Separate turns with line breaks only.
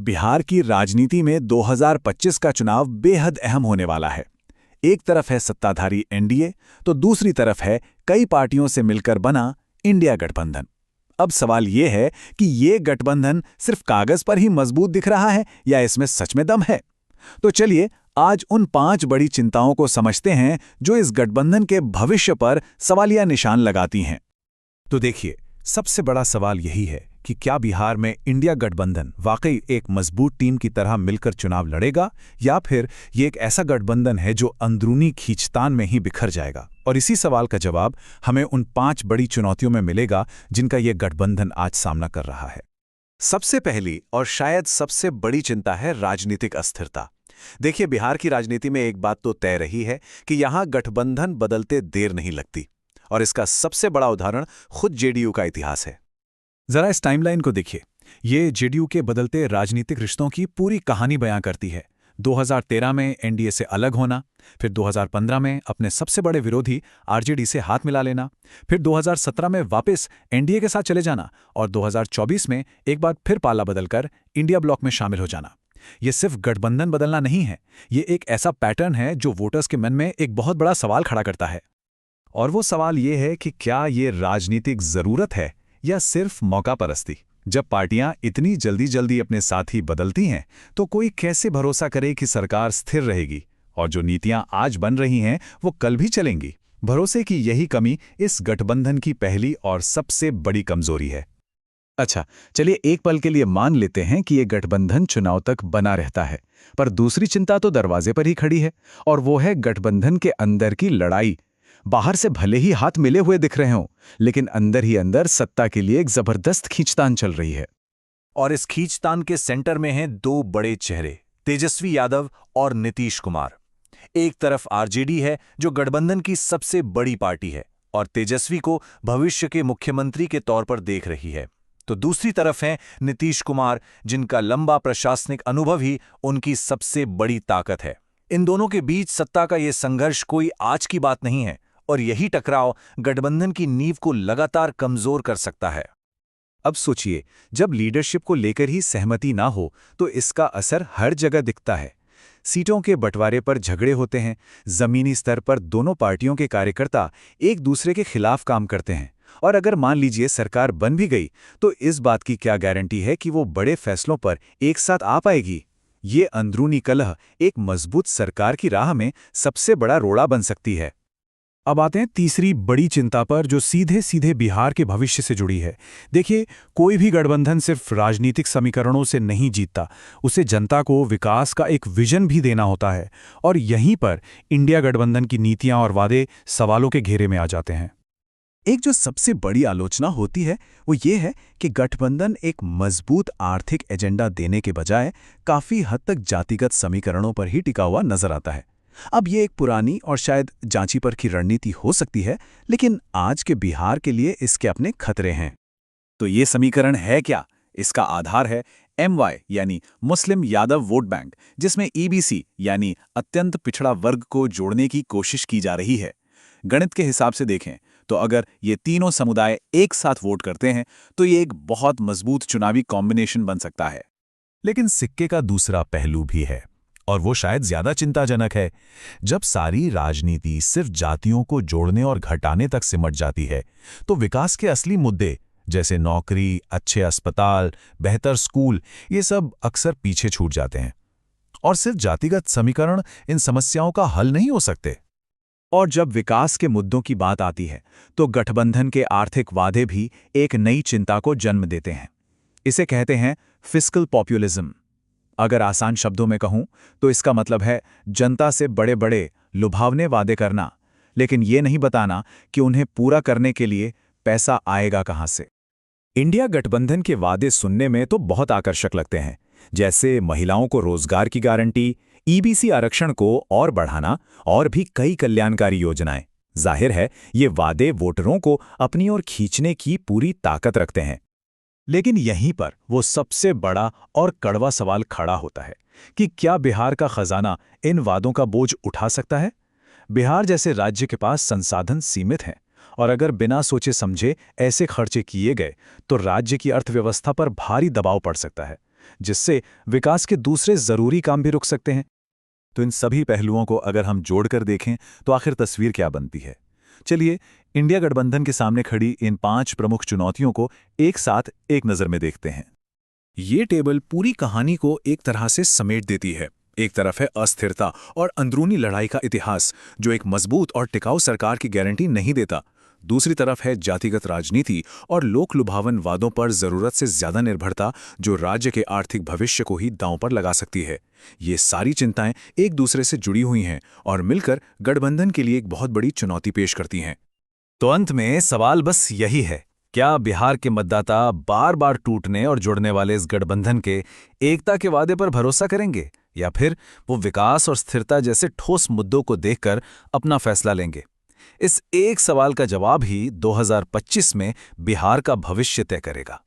बिहार की राजनीति में 2025 का चुनाव बेहद अहम होने वाला है। एक तरफ है सत्ताधारी एनडीए, तो दूसरी तरफ है कई पार्टियों से मिलकर बना इंडिया गठबंधन। अब सवाल ये है कि ये गठबंधन सिर्फ कागज पर ही मजबूत दिख रहा है या इसमें सच में दम है। तो चलिए आज उन 5 बड़ी चिंताओं को समझते हैं जो इस गठबंधन के भविष्य पर सवालिया निशान लगाती हैं।
तो देखिए, सबसे बड़ा सवाल यही है कि क्या बिहार में इंडिया गठबंधन वाकई एक मजबूत टीम की तरह मिलकर चुनाव लड़ेगा, या फिर ये एक ऐसा गठबंधन है जो अंदरूनी खींचतान में ही बिखर जाएगा। और इसी सवाल का जवाब हमें उन 5 बड़ी चुनौतियों में मिलेगा जिनका ये गठबंधन आज सामना कर रहा है।
सबसे पहली और शायद सबसे बड़ी चिंता है राजनीतिक अस्थिरता। देखिए, बिहार की राजनीति में एक बात तो तय रही है कि यहां गठबंधन बदलते देर नहीं लगती, और इसका सबसे बड़ा उदाहरण खुद जेडीयू का इतिहास है।
जरा इस टाइमलाइन को देखिए। ये जेडीयू के बदलते राजनीतिक रिश्तों की पूरी कहानी बयां करती है। 2013 में एनडीए से अलग होना, फिर 2015 में अपने सबसे बड़े विरोधी आरजेडी से हाथ मिला लेना, फिर 2017 में वापस एनडीए के साथ चले जाना, और 2024 में एक बार फिर पाला बदलकर इंडिया ब्लॉक में शामिल हो जाना। ये सिर्फ गठबंधन बदलना नहीं है, ये एक ऐसा पैटर्न है जो वोटर्स के मन में एक बहुत बड़ा सवाल खड़ा करता है।
और वो सवाल ये है कि क्या ये राजनीतिक जरूरत है या सिर्फ मौका परस्ती। जब पार्टियां इतनी जल्दी जल्दी अपने साथी बदलती हैं, तो कोई कैसे भरोसा करे कि सरकार स्थिर रहेगी और जो नीतियां आज बन रही हैं वो कल भी चलेंगी। भरोसे की यही कमी इस गठबंधन की पहली और सबसे बड़ी कमजोरी है।
अच्छा, चलिए एक पल के लिए मान लेते हैं कि ये गठबंधन चुनाव तक बना रहता है, पर दूसरी चिंता तो दरवाजे पर ही खड़ी है, और वो है गठबंधन के अंदर की लड़ाई। बाहर से भले ही हाथ मिले हुए दिख रहे हों, लेकिन अंदर ही अंदर सत्ता के लिए एक जबरदस्त खींचतान चल रही है।
और इस खींचतान के सेंटर में हैं 2 बड़े चेहरे, तेजस्वी यादव और नीतीश कुमार। एक तरफ आरजेडी है जो गठबंधन की सबसे बड़ी पार्टी है और तेजस्वी को भविष्य के मुख्यमंत्री के तौर पर देख रही है, तो दूसरी तरफ हैं नीतीश कुमार, जिनका लंबा प्रशासनिक अनुभव ही उनकी सबसे बड़ी ताकत है। इन दोनों के बीच सत्ता का यह संघर्ष कोई आज की बात नहीं है, और यही टकराव गठबंधन की नींव को लगातार कमजोर कर सकता है।
अब सोचिए, जब लीडरशिप को लेकर ही सहमति ना हो तो इसका असर हर जगह दिखता है। सीटों के बंटवारे पर झगड़े होते हैं, जमीनी स्तर पर दोनों पार्टियों के कार्यकर्ता एक दूसरे के खिलाफ काम करते हैं, और अगर मान लीजिए सरकार बन भी गई तो इस बात की क्या गारंटी है कि वो बड़े फैसलों पर एक साथ आ पाएगी। ये अंदरूनी कलह एक मजबूत सरकार की राह में सबसे बड़ा रोड़ा बन सकती है।
अब आते हैं तीसरी बड़ी चिंता पर, जो सीधे सीधे बिहार के भविष्य से जुड़ी है। देखिए, कोई भी गठबंधन सिर्फ राजनीतिक समीकरणों से नहीं जीतता, उसे जनता को विकास का एक विजन भी देना होता है, और यहीं पर इंडिया गठबंधन की नीतियां और वादे सवालों के घेरे में आ जाते हैं।
एक जो सबसे बड़ी आलोचना होती है वो ये है कि गठबंधन एक मजबूत आर्थिक एजेंडा देने के बजाय काफी हद तक जातिगत समीकरणों पर ही टिका हुआ नजर आता है। अब ये एक पुरानी और शायद जांची परखी रणनीति हो सकती है, लेकिन आज के बिहार के लिए इसके अपने खतरे हैं। तो ये समीकरण है क्या? इसका आधार है MY यानी मुस्लिम यादव वोट बैंक, जिसमें EBC यानी अत्यंत पिछड़ा वर्ग को जोड़ने की कोशिश की जा रही है। गणित के हिसाब से देखें तो अगर ये तीनों समुदाय एक साथ वोट करते हैं तो ये एक बहुत मजबूत चुनावी कॉम्बिनेशन बन सकता है।
लेकिन सिक्के का दूसरा पहलू भी है, और वो शायद ज्यादा चिंताजनक है। जब सारी राजनीति सिर्फ जातियों को जोड़ने और घटाने तक सिमट जाती है, तो विकास के असली मुद्दे जैसे नौकरी, अच्छे अस्पताल, बेहतर स्कूल, ये सब अक्सर पीछे छूट जाते हैं। और सिर्फ जातिगत समीकरण इन समस्याओं का हल नहीं हो सकते।
और जब विकास के मुद्दों की बात आती है तो गठबंधन के आर्थिक वादे भी एक नई चिंता को जन्म देते हैं। इसे कहते हैं फिस्कल पॉपुलिज्म। अगर आसान शब्दों में कहूं तो इसका मतलब है जनता से बड़े बड़े लुभावने वादे करना, लेकिन ये नहीं बताना कि उन्हें पूरा करने के लिए पैसा आएगा कहां से।
इंडिया गठबंधन के वादे सुनने में तो बहुत आकर्षक लगते हैं, जैसे महिलाओं को रोजगार की गारंटी, EBC आरक्षण को और बढ़ाना, और भी कई कल्याणकारी योजनाएं। जाहिर है ये वादे वोटरों को अपनी ओर खींचने की पूरी ताकत रखते हैं।
लेकिन यहीं पर वो सबसे बड़ा और कड़वा सवाल खड़ा होता है कि क्या बिहार का खजाना इन वादों का बोझ उठा सकता है? बिहार जैसे राज्य के पास संसाधन सीमित हैं, और अगर बिना सोचे समझे ऐसे खर्चे किए गए तो राज्य की अर्थव्यवस्था पर भारी दबाव पड़ सकता है।
जिससे विकास के दूसरे जरूरी काम भी रुक सकते हैं।
तो इन सभी पहलुओं को अगर हम जोड़कर देखें तो आखिर तस्वीर क्या बनती है? चलिए, इंडिया गठबंधन के सामने खड़ी इन 5 प्रमुख चुनौतियों को एक साथ एक नज़र में देखते हैं।
ये टेबल पूरी कहानी को एक तरह से समेट देती है। एक तरफ है अस्थिरता और अंदरूनी लड़ाई का इतिहास, जो एक मजबूत और टिकाऊ सरकार की गारंटी नहीं देता। दूसरी तरफ है जातिगत राजनीति और लोक लुभावन वादों पर जरूरत से ज्यादा निर्भरता, जो राज्य के आर्थिक भविष्य को ही दांव पर लगा सकती है। ये सारी चिंताएं एक दूसरे से जुड़ी हुई हैं और मिलकर गठबंधन के लिए एक बहुत बड़ी चुनौती पेश करती हैं।
तो अंत में सवाल बस यही है, क्या बिहार के मतदाता बार बार टूटने और जुड़ने वाले इस गठबंधन के एकता के वादे पर भरोसा करेंगे, या फिर वो विकास और स्थिरता जैसे ठोस मुद्दों को देखकर अपना फैसला लेंगे? इस एक सवाल का जवाब ही 2025 में बिहार का भविष्य तय करेगा।